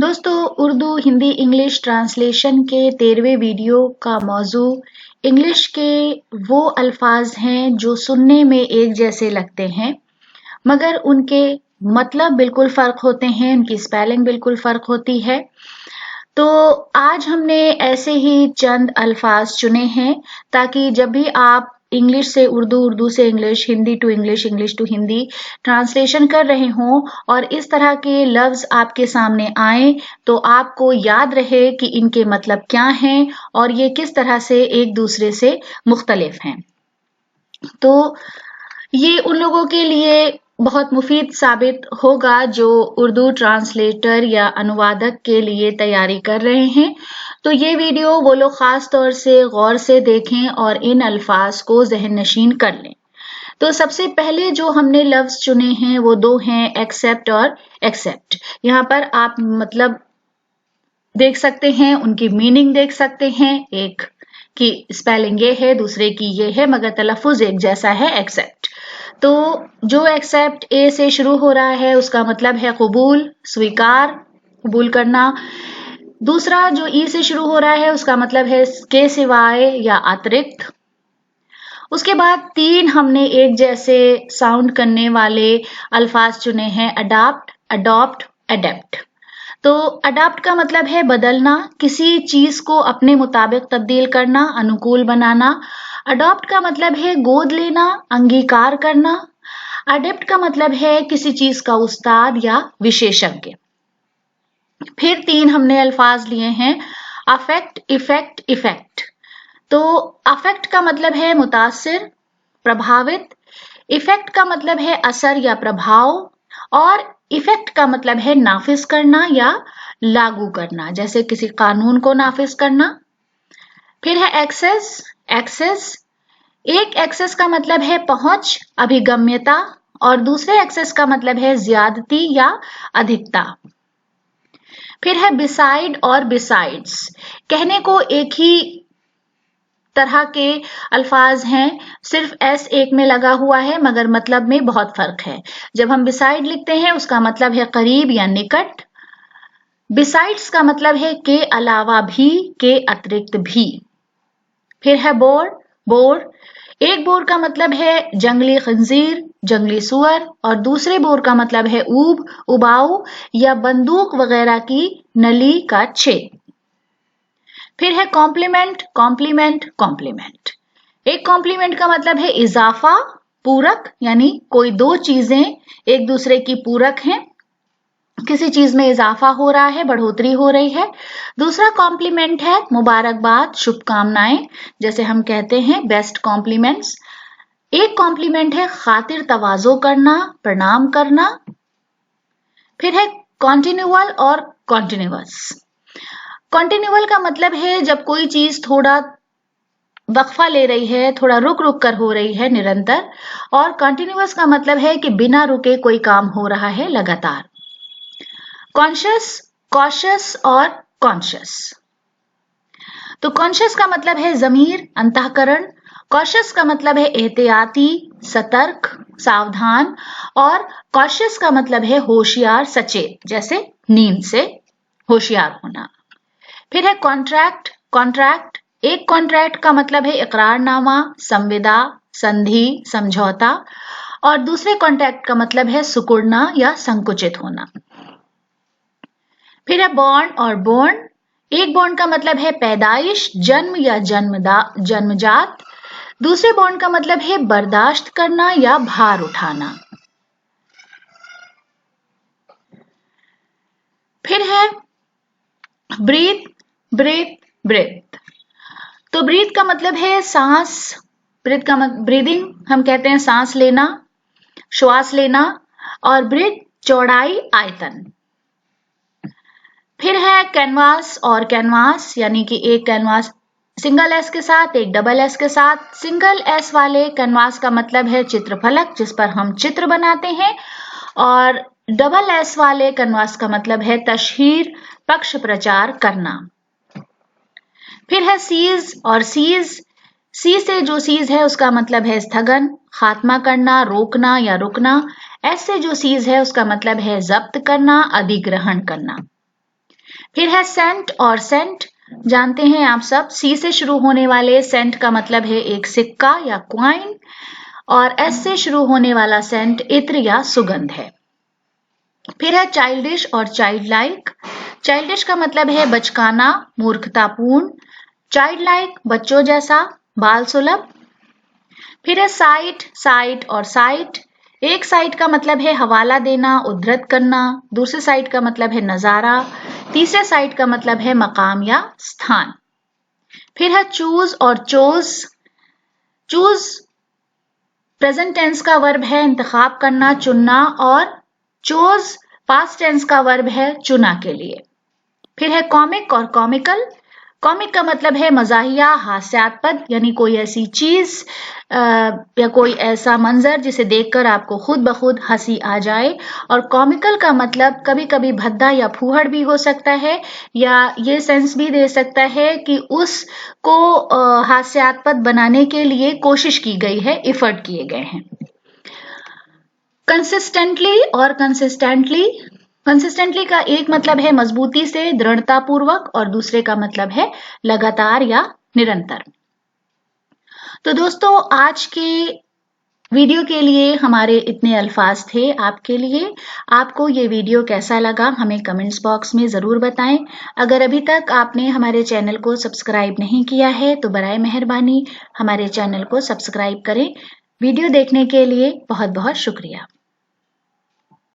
दोस्तों, Urdu Hindi English translation के 13वें video का मौजू इंग्लिश के वो अल्फाज हैं जो सुनने में एक जैसे लगते हैं मगर उनके मतलब बिल्कुल फर्क होते हैं, उनकी स्पेलिंग बिल्कुल फर्क होती है। तो आज हमने ऐसे ही चंद अल्फाज चुने हैं ताकि जब भी आप इंग्लिश से उर्दू, उर्दू से English, Hindi to English, English to Hindi translation कर रहे हों और इस तरह के लफ्ज आपके सामने आए तो आपको याद रहे कि इनके मतलब क्या हैं और ये किस तरह से एक दूसरे से मुख्तलिफ हैं। तो ये उन लोगों के लिए बहुत मुफीद साबित होगा जो उर्दू ट्रांसलेटर या अनुवादक के लिए तैयारी कर रहे हैं। तो ये वीडियो वो लोग खास तौर से गौर से देखें और इन अल्फाज को ज़हन नशीन कर लें। तो सबसे पहले जो हमने लफ्ज चुने हैं वो दो हैं, एक्सेप्ट और एक्सेप्ट। यहाँ पर आप मतलब देख सकते हैं, उनकी मीनिंग देख सकते हैं। एक की स्पेलिंग ये है, दूसरे की ये है, मगर तलफ़ुज़ एक जैसा है, एक्सेप्ट। तो जो एक्सेप्ट ए से शुरू हो रहा है उसका मतलब है कबूल, स्वीकार, कबूल करना। दूसरा जो ई से शुरू हो रहा है उसका मतलब है के सिवाय या अतिरिक्त। उसके बाद तीन हमने एक जैसे साउंड करने वाले अल्फाज चुने हैं, अडाप्ट, अडॉप्ट, एडेप्ट। तो अडाप्ट का मतलब है बदलना, किसी चीज को अपने मुताबिक तब्दील करना, अनुकूल बनाना। अडॉप्ट का मतलब है गोद लेना, अंगीकार करना। अडेप्ट का मतलब है किसी चीज का उस्ताद या विशेषज्ञ। फिर तीन हमने अल्फाज लिए हैं, अफेक्ट, इफेक्ट, इफेक्ट। तो अफेक्ट का मतलब है मुतासिर, प्रभावित। इफेक्ट का मतलब है असर या प्रभाव और इफेक्ट का मतलब है नाफिज करना या लागू करना, जैसे किसी कानून को नाफिज करना। फिर है एक्सेस, एक्सेस। एक एक्सेस का मतलब है पहुंच, अभिगम्यता और दूसरे एक्सेस का मतलब है ज्यादती या अधिकता। फिर है बिसाइड और बिसाइड्स। कहने को एक ही तरह के अल्फाज हैं, सिर्फ एस एक में लगा हुआ है मगर मतलब में बहुत फर्क है। जब हम बिसाइड लिखते हैं उसका मतलब है करीब या निकट। बिसाइड्स का मतलब है के अलावा भी, के अतिरिक्त भी। फिर है बोर, बोर। एक बोर का मतलब है जंगली खंजीर, जंगली सुअर और दूसरे बोर का मतलब है ऊब, उबाऊ या बंदूक वगैरह की नली का छेद। फिर है कॉम्प्लीमेंट, कॉम्प्लीमेंट, कॉम्प्लीमेंट। एक कॉम्प्लीमेंट का मतलब है इजाफा, पूरक, यानी कोई दो चीजें एक दूसरे की पूरक हैं, किसी चीज में इजाफा हो रहा है, बढ़ोतरी हो रही है। दूसरा कॉम्प्लीमेंट है मुबारकबाद, शुभकामनाएं, जैसे हम कहते हैं बेस्ट कॉम्प्लीमेंट्स। एक कॉम्प्लीमेंट है खातिर तवाजो करना, प्रणाम करना। फिर है कॉन्टिन्यूअल और कॉन्टिन्यूअस। कॉन्टिन्यूअल का मतलब है जब कोई चीज थोड़ा वक्फा ले रही है, थोड़ा रुक रुक कर हो रही है, निरंतर। और कॉन्टिन्यूअस का मतलब है कि बिना रुके कोई काम हो रहा है, लगातार। कॉन्शियस, कॉशियस और कॉन्शियस। तो कॉन्शियस का मतलब है जमीर, अंतःकरण। कॉशियस का मतलब है एहतियाती, सतर्क, सावधान। और कॉशियस का मतलब है होशियार, सचेत, जैसे नींद से होशियार होना। फिर है कॉन्ट्रैक्ट, कॉन्ट्रैक्ट। एक कॉन्ट्रैक्ट का मतलब है इकरारनामा, संविदा, संधि, समझौता। और दूसरे कॉन्ट्रैक्ट का मतलब है सुकुड़ना या संकुचित होना। फिर है बॉर्न और बोर्न। एक बॉर्न का मतलब है पैदाइश, जन्म या जन्मजात। दूसरे बॉर्न का मतलब है बर्दाश्त करना या भार उठाना। फिर है ब्रीथ, ब्रीथ, ब्रीथ। तो ब्रीथ का मतलब है सांस, ब्रीदिंग हम कहते हैं सांस लेना, श्वास लेना। और ब्रीथ चौड़ाई, आयतन। फिर है कैनवास और कैनवास, यानी कि एक कैनवास सिंगल एस के साथ, एक डबल एस के साथ। सिंगल एस वाले कैनवास का मतलब है चित्रफलक जिस पर हम चित्र बनाते हैं, और डबल एस वाले कैनवास का मतलब है तशहीर, पक्ष प्रचार करना। फिर है सीज और सीज। सी से जो सीज है उसका मतलब है स्थगन, खात्मा करना, रोकना या रुकना। एस से जो सीज है उसका मतलब है जब्त करना, अधिग्रहण करना। फिर है सेंट और सेंट, जानते हैं आप सब, सी से शुरू होने वाले सेंट का मतलब है एक सिक्का या क्वाइन, और एस से शुरू होने वाला सेंट इत्र या सुगंध है। फिर है चाइल्डिश और चाइल्ड लाइक। चाइल्डिश का मतलब है बचकाना, मूर्खतापूर्ण। चाइल्ड लाइक बच्चों जैसा, बाल सुलभ। फिर है साइट, साइट और साइट। एक साइट का मतलब है हवाला देना, उद्धृत करना। दूसरे साइट का मतलब है नजारा। तीसरे साइट का मतलब है मकाम या स्थान। फिर है चूज और चोज। चूज प्रेजेंट टेंस का वर्ब है इंतखाब करना, चुनना, और चोज पास्ट टेंस का वर्ब है चुना के लिए। फिर है कॉमिक और कॉमिकल। कॉमिक का मतलब है मजाहिया, हास्यास्पद, यानी कोई ऐसी चीज या कोई ऐसा मंजर जिसे देखकर आपको खुद ब खुद हंसी आ जाए। और कॉमिकल का मतलब कभी कभी भद्दा या फूहड़ भी हो सकता है, या ये सेंस भी दे सकता है कि उसको हास्यास्पद बनाने के लिए कोशिश की गई है, एफर्ट किए गए हैं। कंसिस्टेंटली और कंसिस्टेंटली। कंसिस्टेंटली का एक मतलब है मजबूती से, दृढ़ता पूर्वक, और दूसरे का मतलब है लगातार या निरंतर। तो दोस्तों, आज के वीडियो के लिए हमारे इतने अल्फाज थे आपके लिए। आपको ये वीडियो कैसा लगा हमें कमेंट्स बॉक्स में ज़रूर बताएं। अगर अभी तक आपने हमारे चैनल को सब्सक्राइब नहीं किया है तो बराए मेहरबानी हमारे चैनल को सब्सक्राइब करें। वीडियो देखने के लिए बहुत बहुत शुक्रिया।